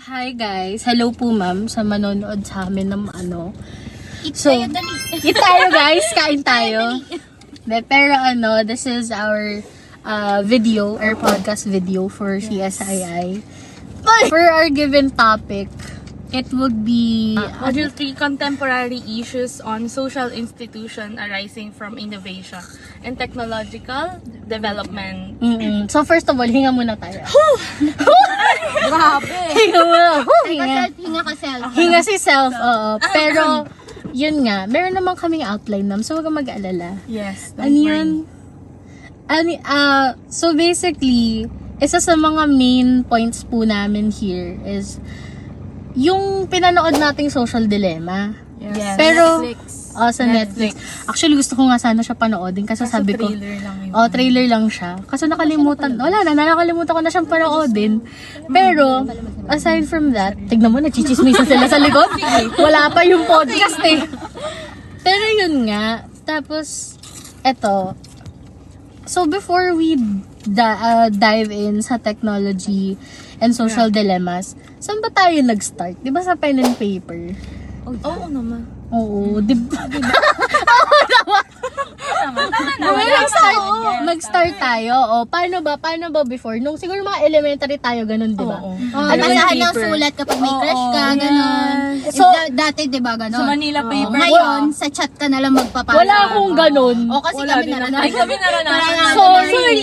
Hi guys. Hello po ma'am sa manonood sa amin ng Eat tayo, dali. Eat tayo guys, kain tayo. Pero this is our video, our podcast video for CSII. For our given topic, it would be Module 3, Contemporary Issues on Social Institution Arising from Innovation and Technological Development. So first of all, hinga muna tayo. Grabe. Hinga muna. Hinga ka self. Hinga si self, oo. Pero, yun nga, meron naman kaming outline nam, so huwag kang mag-aalala. Yes. Ano yun? So basically, isa sa mga main points po namin here is yung pinanood nating Social Dilemma. Yes. Pero, Netflix. Sa Netflix. Actually, gusto ko nga sana siya panoodin kasi sabi ko, trailer lang yun. Trailer lang siya. Kasi nakalimutan ko na siyang panoodin. Pero, aside from that, tignan mo, nagchichismisan sila sa likod. Wala pa yung podcast eh. Pero yun nga, tapos, eto, so before we dive in sa technology and social dilemmas, saan ba tayo nag-start? Di ba sa pen and paper? Oo naman. Oo, di ba? Nag-start tayo. Paano ba before? Nung siguro mga elementary tayo, ganun, di ba? Basahan ng sulat kapag may crush ka, gano'n. So, Dati, di ba, gano'n? Sa Manila paper. Ngayon, sa chat ka na lang magpapasa. wala akong ganun. Kasi kami naranasan. Ay, kami naranasan. Sorry.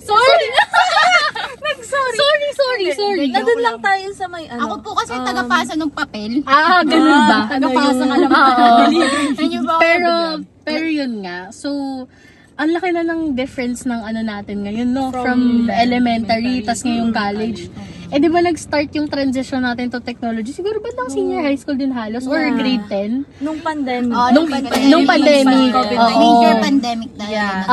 Sorry. Nandun lang tayo sa may Ako po kasi tagapasa ng papel. Ganun ba? Tagapasa ka lang. Pero yun nga. So, ang laki na ng difference ng natin ngayon, no? From elementary, tas ngayong college. Di ba nag-start yung transition natin to technology? Siguro ba lang senior high school din halos? Or grade 10? Nung pandemic. Nung pandemic. Major pandemic na yan.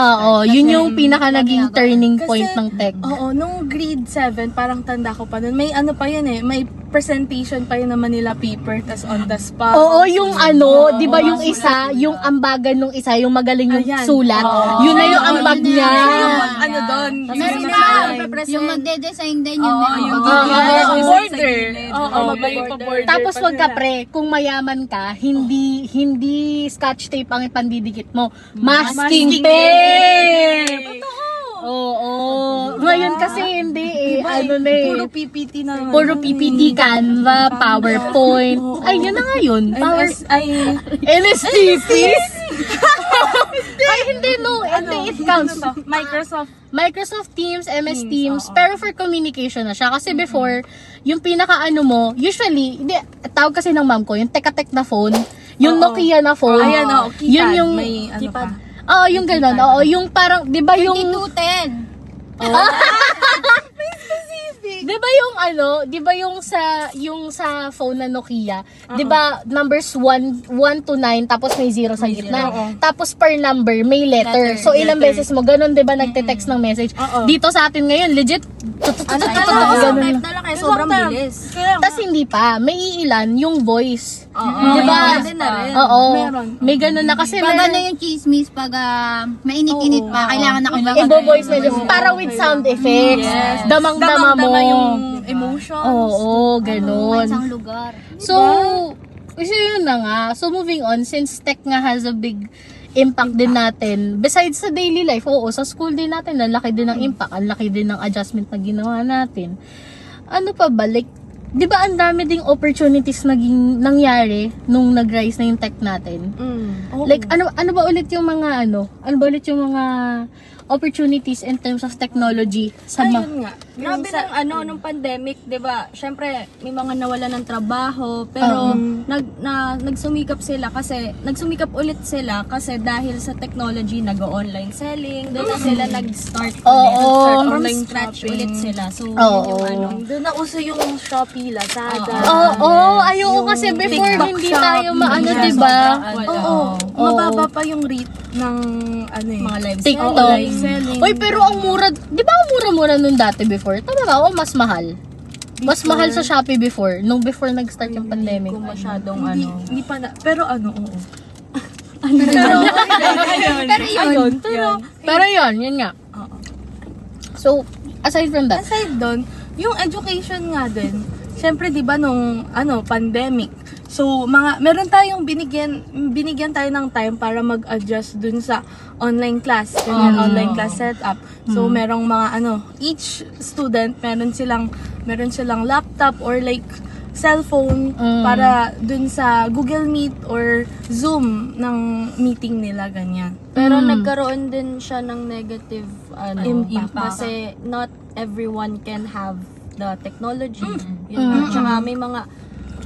Yun yung pinaka naging turning point ng tech. Nung grade 7, parang tanda ko pa nun. May pa yun eh. May presentation pa yun na Manila paper, tas on the spot. Yung di ba yung isa, yung ambagan nung isa, yung magaling yung sulat. Yun na yung ambag niya. Doon. Yung magde-design din yung border. Tapos wag ka pre, kung mayaman ka, hindi scotch tape ang ipandidikit mo. Masking tape! Ngayon kasi hindi Puro PPT na naman. Puro PPT, Canva, PowerPoint. Ay, yun na nga yun. NSTP? Ay, hindi, no. It counts. Microsoft Teams, MS Teams, pero for communication na siya. Kasi before, yung mo, usually, tawag kasi ng mom ko, yung teka-tek na phone, yung Nokia na phone, keypad. yun yung, may keypad. Yung gano'n, yung parang, di ba yung, 2210. di ba yung sa phone na Nokia, di ba numbers 1 to 9 tapos may 0 sa gitna. Tapos per number may letter. So ilang beses mo ganun, di ba nagte-text ng message. Dito sa atin ngayon legit Ganun na lang kaya sobrang bilis. tas hindi pa, may iilan yung voice. Di ba? May ganun na kasi Pag yung chismis, pag mainit-init pa, kailangan ako ibo-voice medyo para with sound effects. Damang-dama mo. Yung emotions. Ganun. Isang lugar. So, yun na nga. So, moving on, since tech nga has a big impact din natin, besides sa daily life, sa school din natin, ang laki din ng impact, ang laki din ng adjustment na ginawa natin. Ano pa ba? Like, di ba ang dami ding opportunities nangyari nung nag-rise na yung tech natin? Like, ano ba ulit yung mga opportunities in terms of technology sa Ayun nga. Grabe nung pandemic, 'di ba? Syempre, may mga nawala ng trabaho, pero nagsumikap ulit sila kasi dahil sa technology nag-online selling, doon na sila nag-start from scratch ulit sila. So, yung doon na uso yung Shopee, Lazada. Ayoko kasi before hindi tayo di ba? Mababa pa yung rate ng mga live TikTok. selling. Oy, pero ang mura, di ba ang mura-mura nun dati before? Tama ba? Mas mahal. Mas mahal sa Shopee before, nung before nag-start yung pandemic. kung masyadong Hindi pa na, pero oo. Pero yun nga. So, aside from that, Aside doon, yung education nga din, syempre 'di ba nung pandemic. So meron tayong binigyan tayo ng time para mag-adjust dun sa online class, online class setup. So merong mga each student meron silang laptop or like cellphone para dun sa Google Meet or Zoom ng meeting nila, ganyan. Pero nagkaroon din siya ng negative Impact. kasi not everyone can have the technology. Yun nga. Tsaka may mga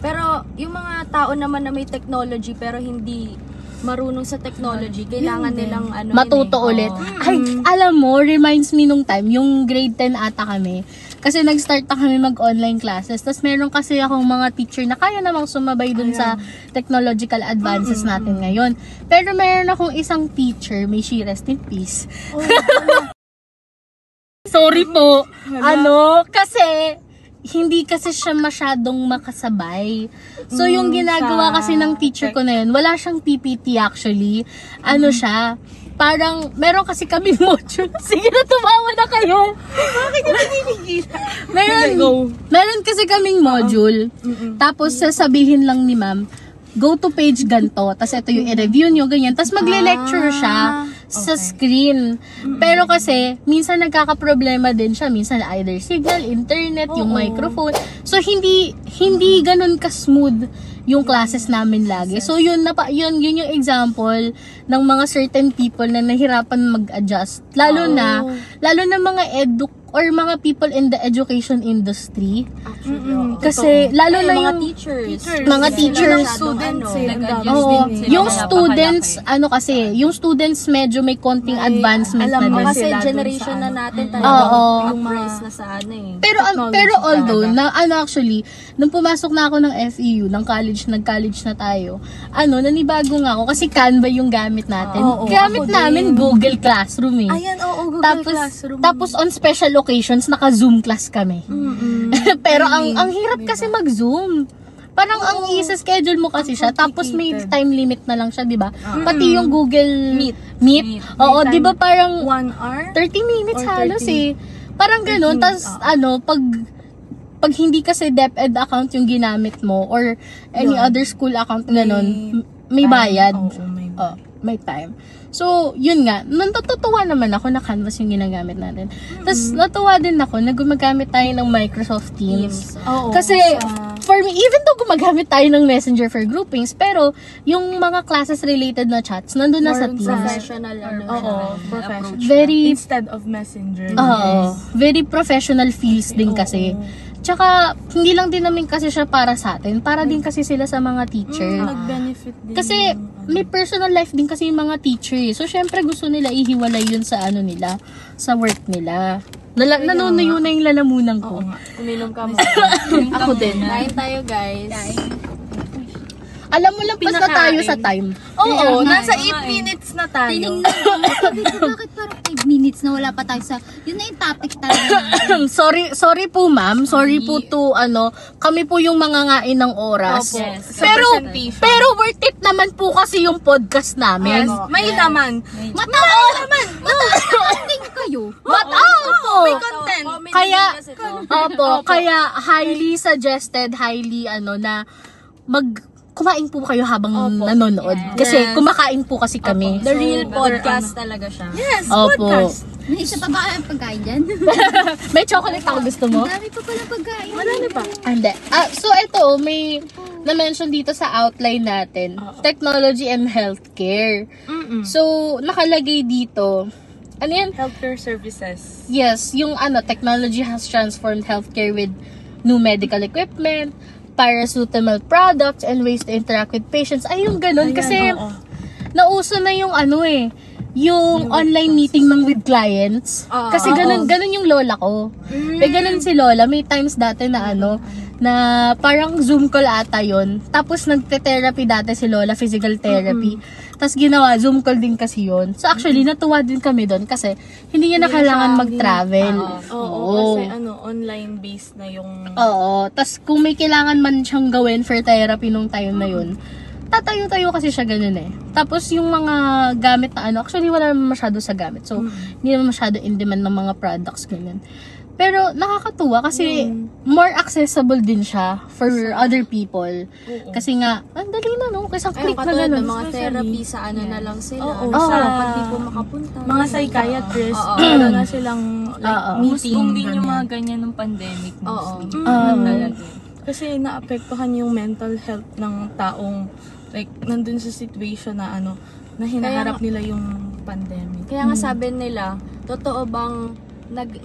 pero yung mga tao naman na may technology pero hindi marunong sa technology, kailangan nilang matuto ulit. Ay, alam mo, reminds me nung time, yung grade 10 ata kami. Kasi nag-start na kami mag-online classes. Tapos meron kasi akong mga teacher na kaya namang sumabay dun sa technological advances natin ngayon. Pero meron akong isang teacher, may she rest in peace. Sorry po. Kasi hindi kasi siya masyadong makasabay. So, yung ginagawa kasi ng teacher ko na yun, wala siyang PPT actually. Siya, parang, meron kasi kami module. Sige na, tumawa na kayo. Bakit yung naninigilan? Meron kasi kaming module. Tapos, sasabihin lang ni ma'am, go to page ganto. Tapos, ito yung i-review nyo, ganyan. Tapos, magle-lecture siya sa screen. Pero kasi, minsan nagkakaproblema din siya. Minsan either signal, internet, yung microphone. So, hindi ganun ka-smooth yung classes namin lagi. So, yun yung example ng mga certain people na nahirapan mag-adjust. Lalo na mga or mga people in the education industry. Kasi, lalo na yung mga teachers, students, yung students, yung students medyo may konting advancement na din. Kasi generation na natin tayo uprise na sa Pero although, actually, nung pumasok na ako ng FEU, nag-college na tayo, nanibago nga ako kasi Canva yung gamit natin. Gamit namin Google Classroom eh. Ayan, Google Classroom. Tapos on special occasions, naka-Zoom class kami. Pero ang hirap kasi mag-Zoom. Parang ang isa-schedule mo kasi siya, tapos may time limit na lang siya, di ba? Pati yung Google Meet. Oo, di ba parang 1 hour? 30 minutes halos eh. Parang ganun. Tapos pag hindi kasi DepEd account yung ginamit mo or any other school account ganun, may bayad. May time. So, yun nga, natutuwa naman ako na Canvas yung ginagamit natin. Tapos, natuwa din ako na gumagamit tayo ng Microsoft Teams. Kasi, for me, even though gumagamit tayo ng Messenger for groupings, pero yung mga classes related na chats, nandun na sa Teams. Professional, Professional. Very, Instead of Messenger. very professional feels din kasi. Tsaka, hindi lang din namin kasi siya para sa atin. Para din kasi sila sa mga teacher. Nag-benefit din. Kasi, may personal life din kasi yung mga teacher. So, syempre gusto nila ihiwalay yun sa nila, sa work nila. Nanunuyo na yung lalamunan ko. Uminom ka mo. Ako din. Kain tayo, guys. Alam mo lang, na tayo sa time. Oo, nasa 8 minutes na tayo. Tinignan ko, bakit parang 5 minutes na wala pa tayo sa, yun na yung topic talaga. sorry po ma'am. Sorry po to, kami po yung mangangain ng oras. Yes. Pero worth it naman po kasi yung podcast namin. Yes. May laman. Mataas din kayo. May content. Kaya highly suggested, na kumain po kayo habang nanonood. Kasi kumakain po kasi kami. The real podcast talaga siya. Yes, Opo. podcast. May isa pa ba ang pagkain dyan? May chocolate ako, gusto mo? Dami pa pala pagkain. Marami pa. Hindi. So ito, may na-mention dito sa outline natin. Technology and healthcare. So, nakalagay dito. Ano yan? Healthcare services. Yes, yung technology has transformed healthcare with new medical equipment, paracetamol products, and ways to interact with patients. Ay, yung ganun. Kasi, nauso na yung yung online meeting ng with clients. Kasi ganun yung lola ko. Ganun si lola. May times dati na na parang Zoom call ata yun. Tapos nagte-therapy dati si lola, physical therapy. Tapos ginawa, Zoom call din kasi yun. So actually, natuwa din kami doon kasi hindi niya na kailangan mag-travel. Kasi online-based na yung... Oo. Tapos kung may kailangan man siyang gawin for therapy nung time na yun, tatayo-tayo kasi siya ganun eh. Tapos yung mga gamit na actually wala naman masyado sa gamit. So, hindi naman masyado in demand ng mga products ganun. Pero nakakatuwa kasi more accessible din siya for other people. Kasi nga, ang dali na no, kasi Ayun, click na katulad ng ganun. mga therapy sa ano na lang sila. Oo, Sa sa- kapag di po makapunta. Mga psychiatrist, Oo. meron na silang like, Oo. meeting. Kung din yung ganyan. mga ganyan nung pandemic. Oo. Talaga. Kasi naapektuhan yung mental health ng taong like nandun sa situation na ano, na hinaharap nila yung pandemic. Kaya nga sabi nila, totoo bang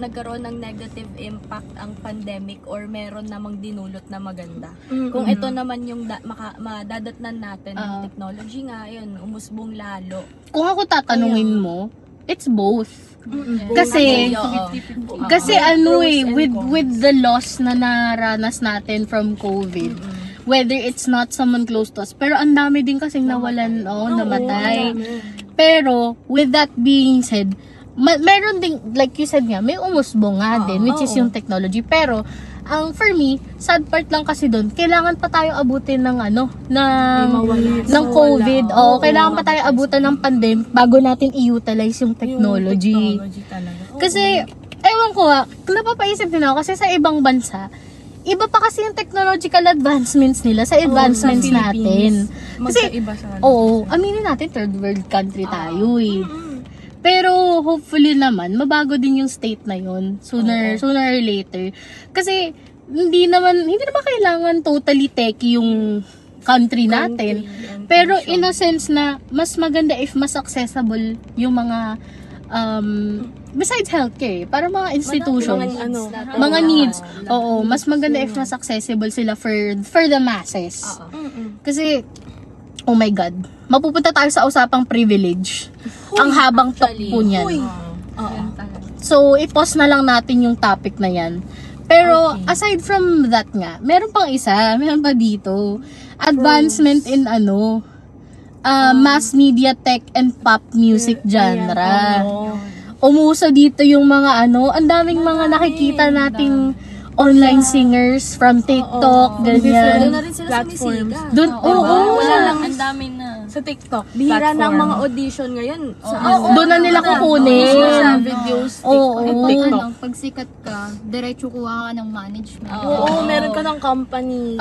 nagkaroon ng negative impact ang pandemic or meron namang dinulot na maganda? Kung ito naman yung madadatnan natin ng technology nga, yun, umusbong lalo. Kung ako tatanungin mo, it's both. Kasi, Oo. kasi ano eh, with the loss na naranas natin from COVID, whether it's not someone close to us, pero ang dami din kasing nawalan, namatay. Pero, with that being said, meron ding, like you said nga, may umusbong nga din, which is yung technology. Pero, ang for me, sad part lang kasi doon, kailangan pa tayo abutin ng ng COVID. Kailangan pa tayo abutan ng pandemic bago natin i-utilize yung technology. Talaga. Kasi, ewan ko napapaisip din ako kasi sa ibang bansa, iba pa kasi yung technological advancements nila sa advancements sa natin. Philippines, Kasi, magkaiba sa aminin natin, third world country tayo eh. Pero, hopefully naman, mabago din yung state na yun, sooner or later. Kasi, hindi naman kailangan totally techy yung country natin. Pero, in a sense na, mas maganda if mas accessible yung mga, besides healthcare, para mga institutions, mga needs. Oo, mas maganda if mas accessible sila for the masses. Kasi, oh my God, mapupunta tayo sa usapang privilege. Ang habang talk po niyan. So, i-pause na lang natin yung topic na yan. Pero, aside from that nga, meron pa dito. Advancement in mass media, tech, and pop music genre. Umuso dito yung mga ang daming mga nakikita nating online singers from TikTok, Doon ganyan. na rin sila sumisiga. Doon, Wala lang, ang dami na. Sa TikTok, Bihira ng platform. mga audition ngayon. Sa doon na nila kukunin. Sa videos, Oo. TikTok. Pag sikat ka, diretso kuha ka ng management. Oo, meron ka ng company.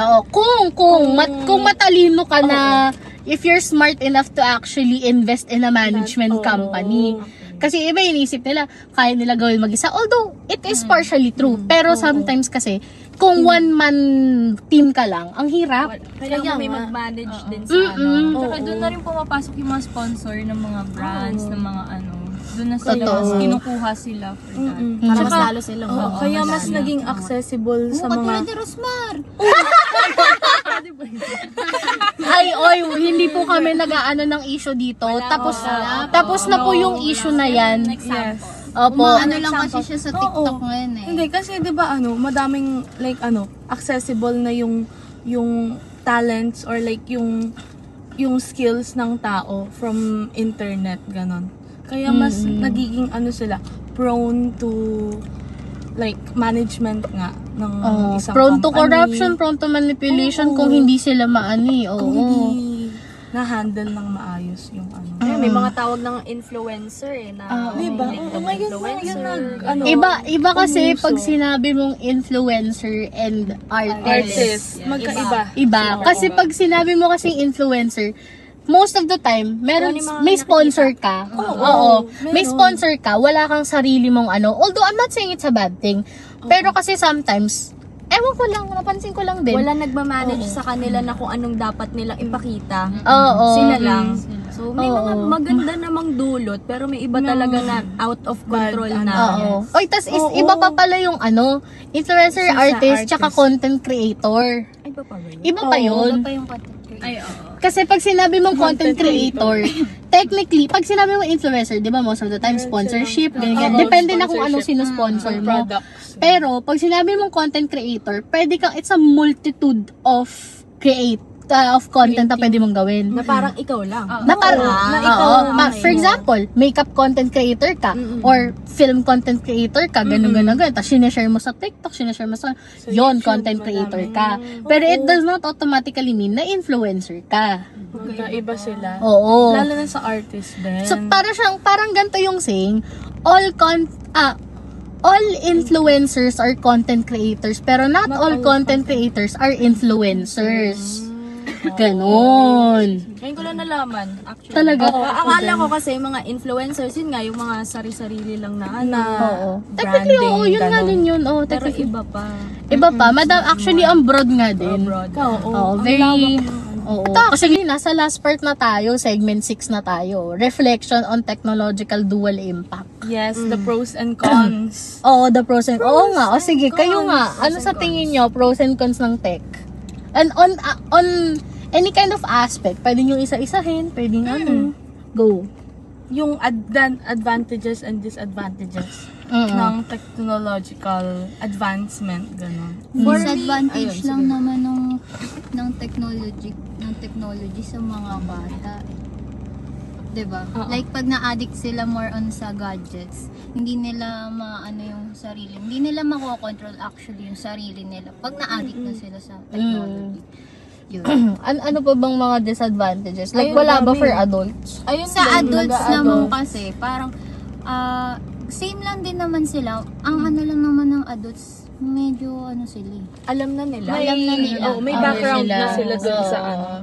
Kung matalino ka na, if you're smart enough to actually invest in a management company. Kasi iba inisip nila, kaya nila gawin mag-isa. Although, it is partially true. Pero sometimes kasi, kung one-man team ka lang, ang hirap. Kailangan may mag-manage din sa Tsaka doon na rin pumapasok yung mga sponsor ng mga brands, ng mga doon na sila, Totoo. kinukuha sila for that. Para mas lalo silang Kaya mas naging accessible sa Katulad mga... ni Rosmar. Ay, hindi po kami nag-aano ng issue dito. Tapos na po yung issue na yan. Yes. Opo. Ano lang kasi siya sa TikTok ngayon eh. Hindi, kasi di ba madaming accessible na yung talents or like yung skills ng tao from internet, ganon. Kaya mas nagiging sila, prone to like management nga ng isang Prone to company. corruption, prone to manipulation kung hindi sila maani. Kung hindi na-handle ng maayos yung May mga tawag ng influencer na diba? Iba kasi pag sinabi mong influencer and artist. Magkaiba. Iba. Kasi pag sinabi mo kasing influencer, most of the time, may sponsor ka. Oo. May sponsor ka, wala kang sarili mong Although, I'm not saying it's a bad thing. Pero kasi sometimes, ewan ko lang, napansin ko lang din. wala nagmamanage sa kanila na kung anong dapat nilang ipakita. Oo. Sila lang. So, may mga maganda namang dulot, pero may iba talaga na out of control na. Oo. Oy, tas iba pa pala yung influencer, artist, tsaka content creator. Ay, pa ba yun? Iba pa yun. Pa yung content creator. Ay, oo. Kasi pag sinabi mong content creator, technically, pag sinabi mong influencer, di ba, most of the time, sponsorship, ganyan. Depende na kung anong sinusponsor mo. Pero, pag sinabi mong content creator, pwede kang, it's a multitude of content na pwede mong gawin. Na parang ikaw lang. Na parang, for example, makeup content creator ka, or film content creator ka, ganun. Tapos, sinishare mo sa TikTok, sinishare mo sa, yon content creator ka. Pero it does not automatically mean na influencer ka. Magkaiba sila. Oo. Lalo na sa artist din. So, parang ganito yung saying, all influencers are content creators, pero not all content creators are influencers. Ganon. Ngayon ko lang nalaman, actually. Talaga? Oo, akala ko kasi yung mga influencers, yun nga, yung mga sari-sarili lang na Oo. Technically, oo, yun nga din yun. Oo, Pero technically. iba pa. Iba pa. Madam, actually, ang broad nga din. Abroad. Oo, very... Oo. Kasi nasa last part na tayo, segment 6 na tayo. Reflection on technological dual impact. Yes, the pros and cons. Oo, the pros and... Oo nga. O sige, kayo nga. Ano sa tingin nyo, pros and cons ng tech? And on any kind of aspect, pwede nyo isa-isahin, pwede ano. Go. Yung advantages and disadvantages ng technological advancement, gano'n. Disadvantage lang naman ng technology sa mga bata. 'Di ba? Like pag na-addict sila more on sa gadgets, hindi nila maano yung sarili. Hindi nila makokontrol actually yung sarili nila pag na-addict na sila sa technology. Yun. Ano pa bang mga disadvantages? Like, wala ba for adults? Ayun Sa din, adults nag-a-adult. naman kasi, parang same lang din naman sila. Ang ano lang naman ng adults, medyo ano sila eh. Alam na nila. Alam na nila. May Aware background sila. na sila dun sa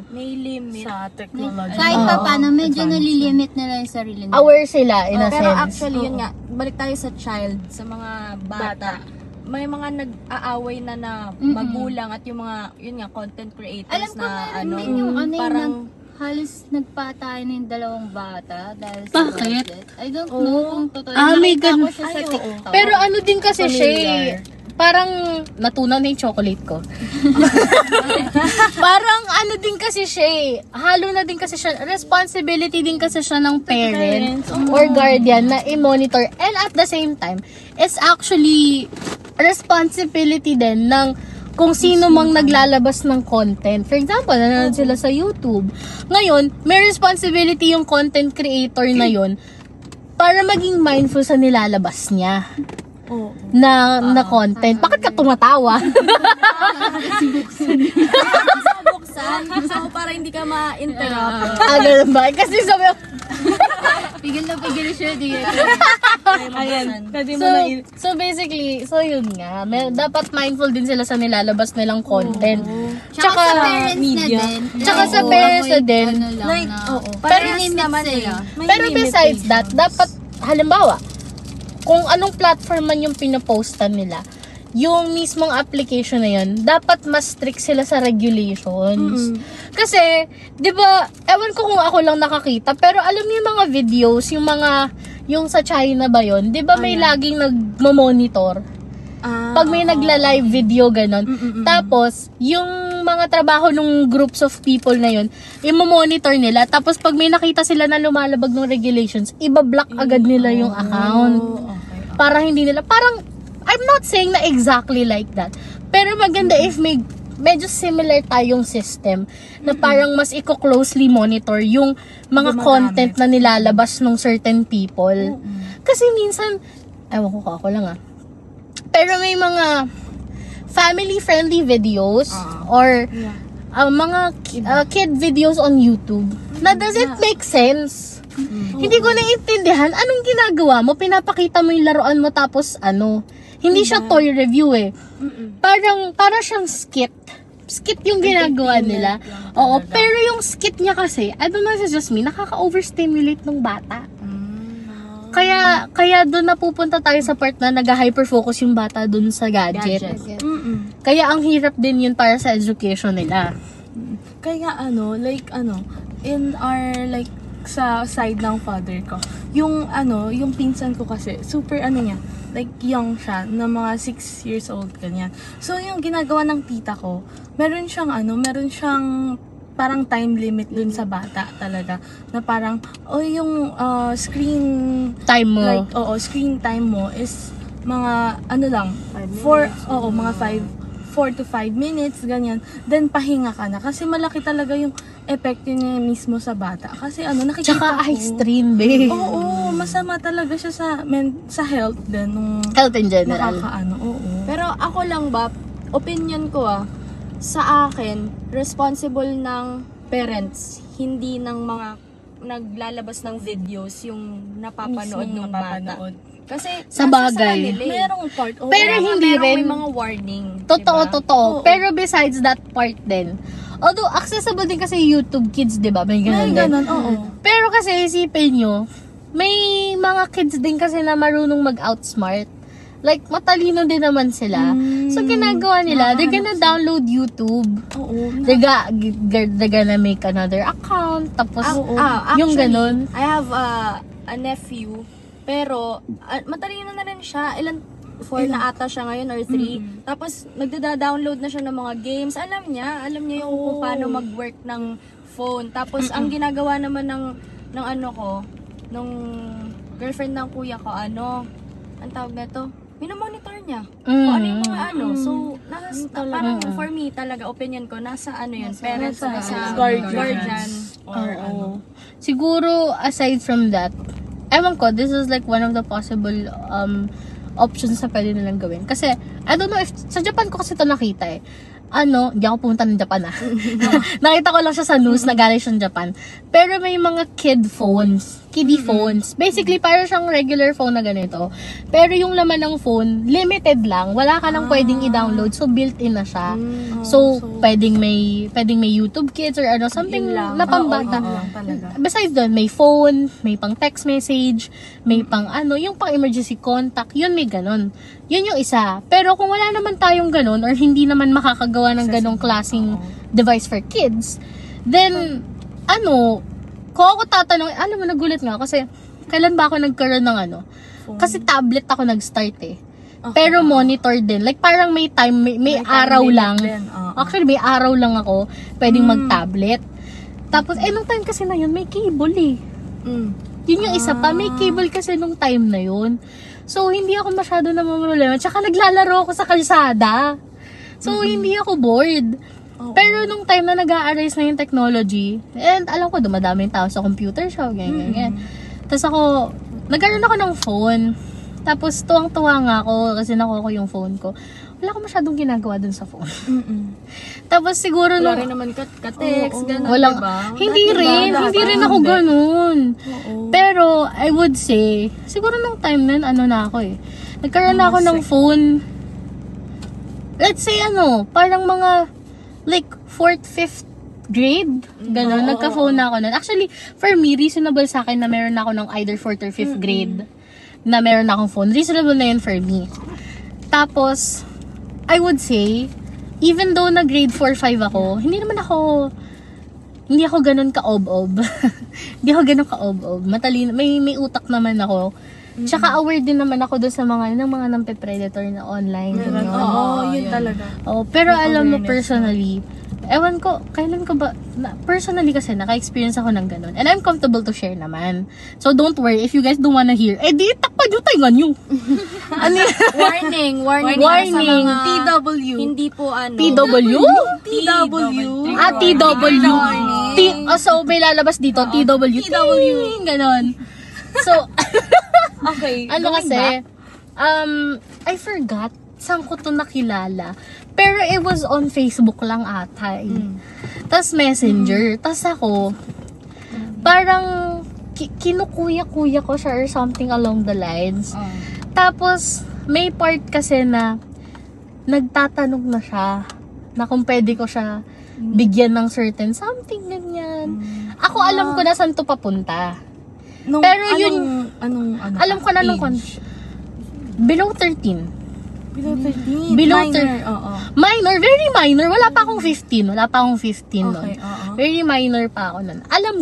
May limit. sa technology. Kahit pa paano, medyo nalilimit nila yung sarili nila. Aware sila, in a Pero sense. actually, yun nga, balik tayo sa child, sa mga bata. May mga nag-aaway na magulang at yung mga, yun nga, content creators Alam ko na meron din yung ano parang, halos nagpatay na yung dalawang bata dahil Bakit? sa gadget. I don't know kung totoo. May Nakita ko ganun. siya sa TikTok. Pero ano din kasi siya eh, parang natunaw na yung chocolate ko. Parang ano din kasi siya eh, halo na din kasi siya, responsibility din kasi siya ng parent or guardian na i-monitor. And at the same time, it's actually responsibility din ng kung sino mang naglalabas ng content. For example, nanonood sila sa YouTube. Ngayon, may responsibility yung content creator na yun para maging mindful sa nilalabas niya na content. Bakit ka tumatawa? buksan, so para hindi ka ma-interrupt. Ganun ba? Kasi sabi Pigil na pigil siya dito. Ayan, pwede mo na so basically, so yun nga, dapat mindful din sila sa nilalabas nilang content. Tsaka sa parents media. na din. Tsaka sa parents na din. Ano lang Like, na, Pero limit naman sila. Pero besides that, dapat, halimbawa, kung anong platform man yung pinapostan nila, yung mismong application na yun, dapat mas strict sila sa regulations. Kasi, di ba, ewan ko kung ako lang nakakita, pero alam niyo yung mga videos, yung sa China ba yun, di ba may laging nagmo-monitor? Pag may nagla-live video, ganon. Tapos, yung mga trabaho ng groups of people na yun, i-monitor nila. Tapos, pag may nakita sila na lumalabag ng regulations, ibablock agad nila yung account. Para hindi nila, parang, I'm not saying na exactly like that. Pero maganda if may medyo similar tayong system na parang mas closely monitor yung mga content na nilalabas ng certain people. Kasi minsan, ewan ko ako lang pero may mga family-friendly videos or mga kid videos on YouTube na doesn't make sense. Hindi ko naiintindihan anong ginagawa mo, pinapakita mo yung laruan mo tapos hindi siya toy review eh. Para siyang skit yung ginagawa nila. Oo, pero yung skit niya kasi, I don't know if it's just me, nakaka-overstimulate ng bata. Kaya doon napupunta tayo sa part na nag-hyperfocus yung bata doon sa gadget. Kaya ang hirap din yun para sa education nila. Kaya in our sa side ng father ko, yung pinsan ko kasi, super niya, young siya, na mga 6 years old, ganyan. So, yung ginagawa ng tita ko, meron siyang parang time limit dun sa bata talaga. Na parang, yung screen Time mo. Screen time mo is mga, lang, 4 to 5 minutes, ganyan. Then, pahinga ka na. Kasi malaki talaga yung epekto niya mismo sa bata. Kasi nakikita Tsaka ko. eye strain, babe. Oo, masama talaga siya sa health din. Nung Health in general. Pero ako lang ba, opinion ko sa akin, responsible ng parents, hindi ng mga naglalabas ng videos yung napapanood ng bata. Kasi Sa nasa bagay. kanila eh. Merong part. Oo. Pero hindi rin. May mga warning. Totoo, diba? totoo. Pero besides that part din, although accessible din kasi YouTube Kids, di ba? May ganun May din. ganun, oo. Pero kasi isipin nyo, may mga kids din kasi na marunong mag-outsmart. Like, matalino din naman sila. So, ginagawa nila, they're gonna download YouTube. Oo. They're gonna make another account. Tapos, yung Actually, ganun. I have a nephew, pero matalino na rin siya. 4 na ata siya ngayon or 3. Tapos, nagda-download na siya ng mga games. Alam niya yung kung paano mag-work ng phone. Tapos, ang ginagawa naman ng ano ko, nung girlfriend ng kuya ko, ang tawag na to? Minomonitor niya. Kung ano yung mga So, parang for me talaga, opinion ko, nasa yun, parents, nasa guardian. Or Siguro, aside from that, ewan ko, this is like one of the possible options na pwede nilang gawin. Kasi, I don't know if, sa Japan ko kasi ito nakita eh. Hindi ako pumunta ng Japan Nakita ko lang siya sa news na galing siya ng Japan. Pero may mga kiddie phones. Basically, parang siyang regular phone na ganito. Pero yung laman ng phone, limited lang. Wala ka lang pwedeng i-download. So, built-in na siya. So, pwedeng may YouTube Kids or something na pambata. Besides doon, may phone, may pang text message, may pang yung pang emergency contact. Yun, may ganun. Yun yung isa. Pero kung wala naman tayong ganun or hindi naman makakagawa ng ganong klaseng device for kids, then, kung ako tatanong, alam mo, nagulat nga kasi, kailan ba ako nagkaroon ng Kasi tablet ako nag-start eh. Pero monitor din. Like, parang may time, may araw lang. Actually, may araw lang ako pwedeng mag-tablet. Tapos, nung time kasi na yun, may cable eh. Yun yung isa pa, may cable kasi nung time na yun. So, hindi ako masyado namamroblema. Tsaka naglalaro ako sa kalsada. So, hindi ako bored. Pero nung time na nag-a-arise na yung technology, and alam ko, dumadaming tao sa computer shop, ganyan. Tapos ako, nagkaroon ako ng phone. Tapos, tuwang-tuwa nga ako kasi nakuha ko yung phone ko. Wala ko masyadong ginagawa dun sa phone. Tapos siguro wala rin naman ka-text, gano'n, walang, diba? hindi rin ako ganun. Pero, I would say, siguro nung time na na ako eh. Nagkaroon na ako ng phone, let's say parang mga, like, 4th, 5th grade, gano'n, nagka-phone na ako nun. Actually, for me, reasonable sa akin na meron na ako ng either 4th or 5th grade na meron na akong phone. Reasonable na yun for me. Tapos, I would say, even though na grade 4-5 ako, hindi ako ganun ka-ob-ob. Hindi ako ganun ka-ob-ob. Matalino, may utak naman ako. Tsaka aware din naman ako dun sa mga nampe-predator na online. Yun talaga. Pero alam mo personally, ewan ko, kailan ko ba, personally kasi naka-experience ako ng ganun. And I'm comfortable to share naman. So don't worry, if you guys don't wanna hear, di takpan yung taingan nyo. Warning. Sa mga TW. Hindi po TW? TW. TW. So may lalabas dito, TW. Ganon. So, Okay. kasi, I forgot saan ko to nakilala. Pero it was on Facebook lang ata eh. Tas Messenger. Tas ako, parang kinukuya-kuya ko siya or something along the lines. Tapos, may part kasi na nagtatanong na siya na kung pwede ko siya bigyan ng certain something, ganyan. Ako alam ko na saan to papunta. Pero yun, alam ko na nung below 13. Below minor, 13. Minor, very minor. Wala pa akong 15 nun. Very minor pa ako nun. Alam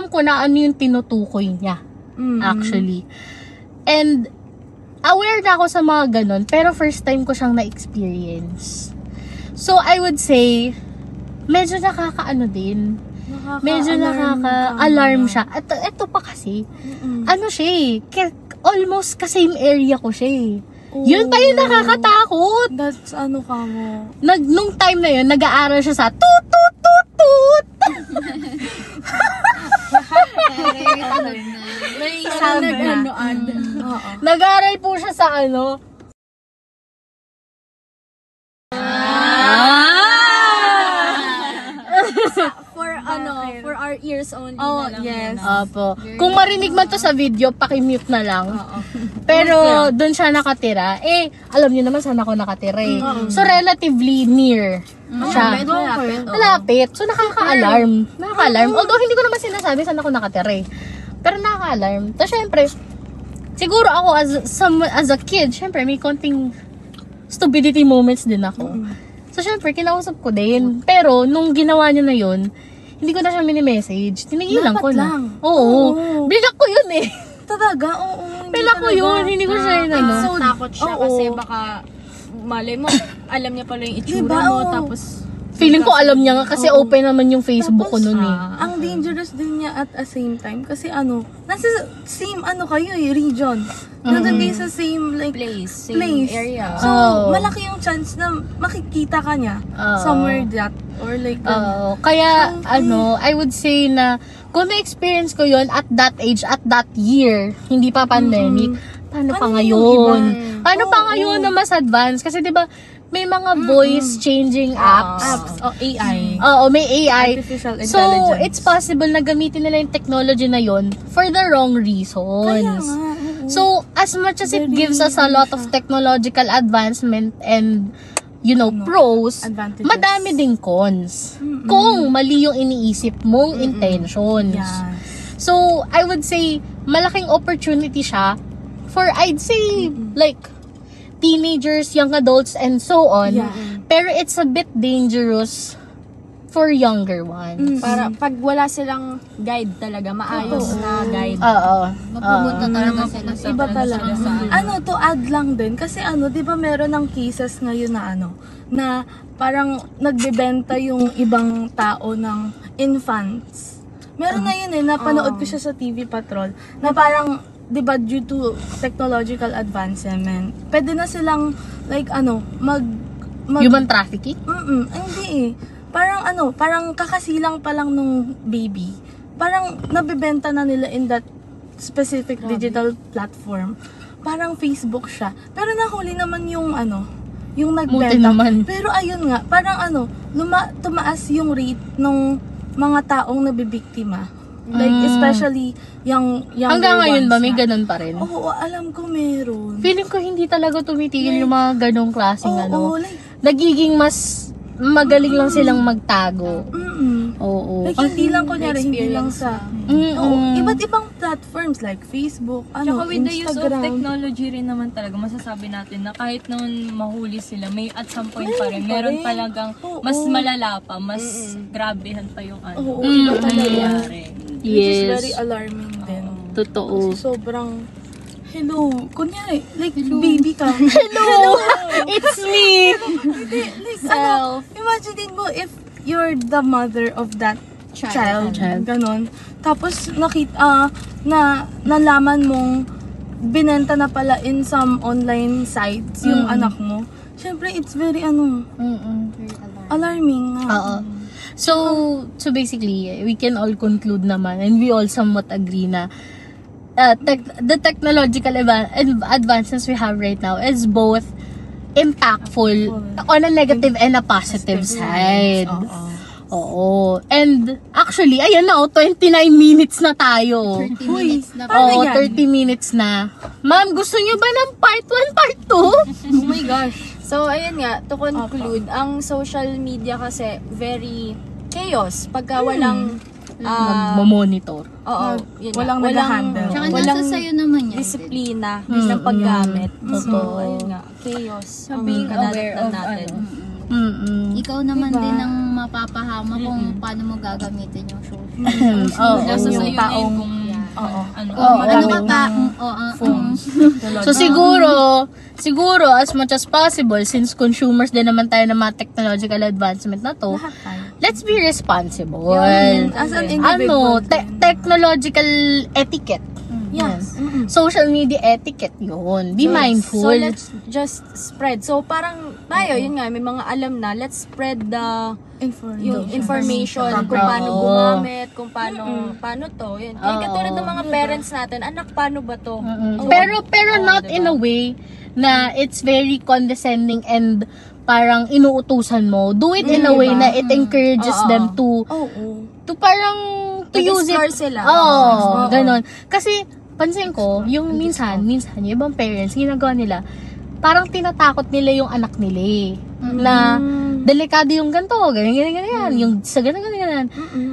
ko na ano yung tinutukoy niya. Actually. And, aware na ako sa mga ganun, pero first time ko siyang na-experience. So, I would say, medyo nakakaano din. Medyo nakaka-alarm siya. At ito pa kasi, siya eh, almost ka-same area ko siya eh. Yun pa yung nakakatakot. That's ka mo. Nung time na yun, nag-aaral siya sa tut tut tut tut. May sound na. Nag-aaral po siya sa For our ears only Oh, na lang. yes. Opo. Kung marinig man to sa video, paki-mute na lang. Pero doon siya nakatira. Alam niyo naman saan ako nakatira eh. So relatively near siya. Malapit. So nakaka-alarm. Although hindi ko naman sinasabi saan ako nakatira eh. Pero nakaka-alarm. Tapos syempre, siguro ako as a kid, syempre may konting stupidity moments din ako. So syempre, kinausap ko din. Pero nung ginawa niya na yun, hindi ko na siya mini-message. Tinigilan ko na. lang. Oo. Blinak ko yun eh. Talaga, oo. Blinak ko yun. Hindi ko siya yun ano. So, takot siya kasi baka malay mo, alam niya pala yung itsura Diba? mo, Oo. tapos Feeling ko alam niya nga kasi open naman yung Facebook ko nun eh. Ang dangerous din niya at the same time kasi nasa same kayo region. Nandun kayo sa same place, place. area. So, Oh. malaki yung chance na makikita ka niya somewhere that or like Kaya I would say na kung na-experience ko yon at that age, at that year, hindi pa pandemic, paano pa ngayon? Paano pa ngayon na mas advanced? Kasi 'di ba may mga voice changing apps. AI. Oo, may AI. Artificial So, intelligence. it's possible na gamitin nila yung technology na yon for the wrong reasons. So, as much as it gives us a lot of technological advancement and pros, advantages. madami ding cons. Kung mali yung iniisip mong intentions. Yan. So, I would say, malaking opportunity siya for, I'd say, like, teenagers, young adults, and so on. Yeah. Pero it's a bit dangerous for younger ones. Para pag wala silang guide talaga, maayos na guide. Oo. Mapupunta talaga sila sa Iba talaga. To add lang din, kasi di ba meron ng cases ngayon na na parang nagbebenta yung ibang tao ng infants. Meron na yun napanood ko siya sa TV Patrol, na parang, di ba, due to technological advancement, pwede na silang, like, Human trafficking? Hindi eh. Parang kakasilang pa lang nung baby. Parang nabibenta na nila in that specific digital platform. Parang Facebook siya. Pero nahuli naman yung yung Buti nagbenta. naman. Pero ayun nga, parang tumaas yung rate ng mga taong nabibiktima. Like, especially younger Hanggang ngayon ones ba, may na. ganun pa rin? Oo, alam ko meron. Feeling ko hindi talaga tumitigil yung mga ganong klaseng like, Nagiging mas magaling lang silang magtago. Oo. Like, hindi lang kunyari, hindi lang sa... iba't ibang platforms like Facebook, Tsaka with the use of Instagram. technology rin naman talaga, masasabi natin na kahit naman mahuli sila, may at some point pa rin, meron talagang mas malala pa, mas grabehan pa yung Oo, iba talaga. nangyayari. Which is Yes. very alarming din. Totoo. Kasi sobrang... Hello. Kunyari, like, baby ka. Hello! It's me! Like, imagine mo if you're the mother of that child. Ganon. Tapos, nalaman mong binenta na pala in some online sites yung anak mo. Siyempre, it's very, alarming nga. Oo. So basically, we can all conclude naman, and we all somewhat agree na the technological advances we have right now is both impactful on a negative and a positive side. Oo. And actually, ayan na, 29 minutes na tayo. 30 minutes na Oo, yan? 30 minutes na. Ma'am, gusto niyo ba ng part 1, part 2? Oh my gosh. So, ayun nga, to conclude, ang social media kasi very chaos pagka walang Mag-monitor. yun Walang nga, nag-handle. Tsaka walang nasa sayo naman yan. disiplina ng paggamit. So, Totoo. ayun nga, chaos ang being aware kadalasan of natin. Ikaw naman din ang mapapahama kung paano mo gagamitin yung social. Oo. Nasa yung sa'yo na taong- yun kung ano. Ano ka pa? So siguro as much as possible, since consumers din naman tayo ng mga technological advancement na to, let's be responsible. As an individual. Technological etiquette. Yes. Social media etiquette yun. Be mindful. So, let's just spread. So, parang tayo, yun nga, may mga alam na, let's spread yung information kung paano gumamit, kung paano to. Yun. Katulad ng mga parents natin, anak, paano ba to? Pero not in a way na it's very condescending and parang inuutusan mo. Do it in a way na it encourages them to parang to use it. explore sila. Oo, ganon. Kasi pansin ko, yung minsan, yung ibang parents, ginagawa nila, parang tinatakot nila yung anak nila eh. Na, delikado yung ganito, ganyan, yung sa ganyan.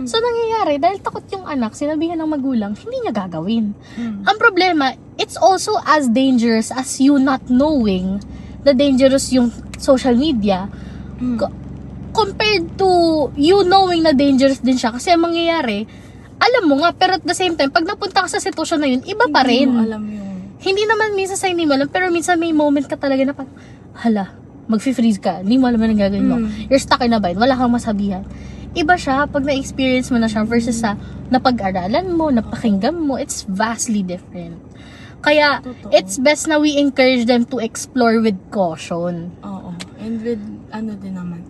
So, nangyayari, dahil takot yung anak, sinabihan ng magulang, hindi niya gagawin. Ang problema, it's also as dangerous as you not knowing the dangerous yung social media. Compared to you knowing na dangerous din siya. Kasi ang mangyayari, alam mo nga, pero at the same time, pag napunta ka sa sitwasyon na yun, iba pa rin. Hindi mo alam yun. Hindi naman minsan sa hindi mo alam, pero minsan may moment ka talaga na parang, hala, mag-freeze ka, hindi mo alam ang gagawin mo. You're stuck in a bind, wala kang masabihan. Iba siya, pag na-experience mo na siya versus sa napag-aralan mo, napakinggan mo, it's vastly different. Kaya, it's best na we encourage them to explore with caution. Oo. And with, din naman,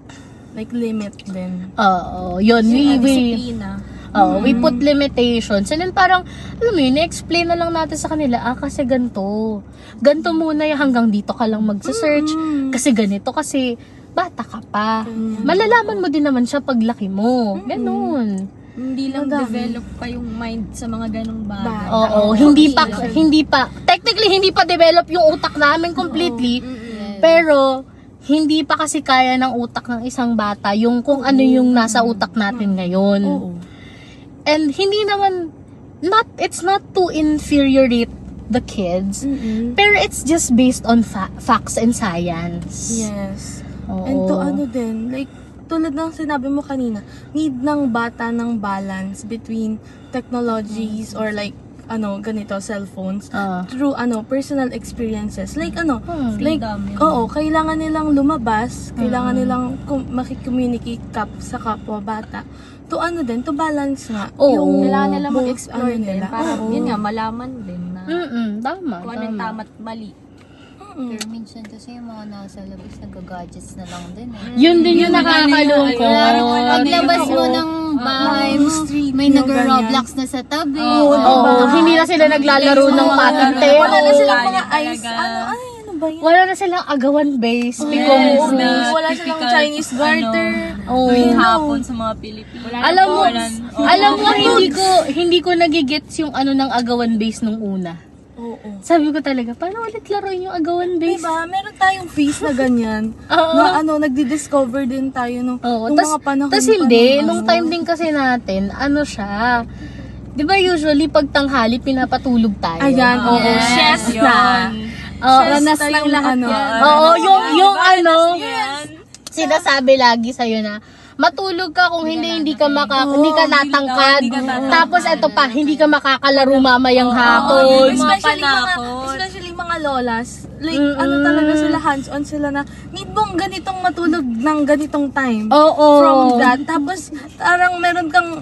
like limit din. Oo, yun. Disiplina. We put limitations. And then parang, alam mo yun, i-explain na lang natin sa kanila, kasi ganito. Ganito muna yung hanggang dito ka lang magsa-search. Kasi ganito, kasi bata ka pa. Malalaman mo din naman siya paglaki mo. Ganun. Hindi lang develop pa yung mind sa mga ganong bagay. Oo, hindi pa, technically, hindi pa develop yung utak namin completely. Pero, hindi pa kasi kaya ng utak ng isang bata yung kung ano yung nasa utak natin ngayon. And hindi naman, it's not to inferiorate the kids, pero it's just based on facts and science. Yes. Oo. And to din, like, tulad ng sinabi mo kanina, need ng bata ng balance between technologies or like, ganito, cellphones, through, personal experiences. Like, kailangan nilang lumabas, kailangan nilang makicommunicate sa kapwa bata. To to balance nga. Oo. Kailangan nila both, mag-explore din. nila. Para, yun nga, malaman din na Tama. kung anong tama at mali. Pero minsan kasi yung mga nasa labas, nag-gadgets na lang din eh. Yun din yung nakakalungkot. Paglabas mo ng bahay mo, may nag-roblox na sa tabi. Oo, hindi na sila naglalaro ng patintero. Wala na silang mga Talaga. eyes. Ano ba yan? Wala na silang agawan base. Yes, na Wala silang typical, Chinese garter. Tuwing hapon sa mga Pilipino. Alam mo, hindi ko nagigets yung ng agawan base nung una. Oo. Sabi ko talaga, paano ulit laruin yung agawan base? Diba? Meron tayong face na ganyan. Na nagdi-discover din tayo nung mga panahon. Tapos hindi, nung time din kasi natin, siya. Di ba usually pag tanghali, pinapatulog tayo? Ayan, oo. Yes, Siesta. Ranas lang lahat yan. Oo, yung sinasabi lagi sa'yo na, matulog ka kung hindi ka natangkad. Tapos eto pa, hindi ka makakalaro mamayang hapon. Especially mga lolas. Like, talaga sila, hands-on sila na, need mong ganitong matulog ng ganitong time. Oo. From that. Tapos, parang meron kang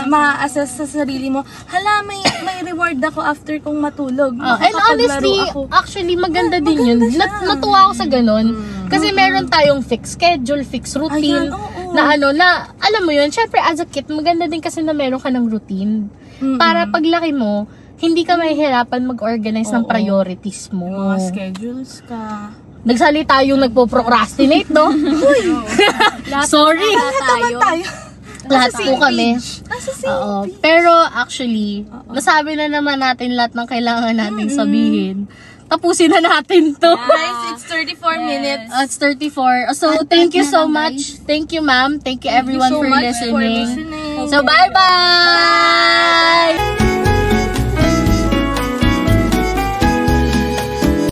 ma-assess sa sarili mo, hala, may reward ako after kong matulog. And honestly, actually, maganda din yun. Natuwa ako sa ganun. Kasi meron tayong fixed schedule, fixed routine. Ayan, Na alam mo yun, syempre as a kid, maganda din kasi na meron ka ng routine. Para paglaki mo, hindi ka mahihirapan mag-organize ng priorities mo. Mga schedules ka. Nagsalita yung nagpo-procrastinate, no? Sorry. Tayo. Lahat po kami. Nasa same Oo. Pero actually, nasabi na naman natin lahat ng kailangan nating sabihin. Tapusin na natin to. Guys, it's 34 minutes. It's 34. So, thank you so much. Thank you, ma'am. Thank you everyone for listening. So, bye-bye!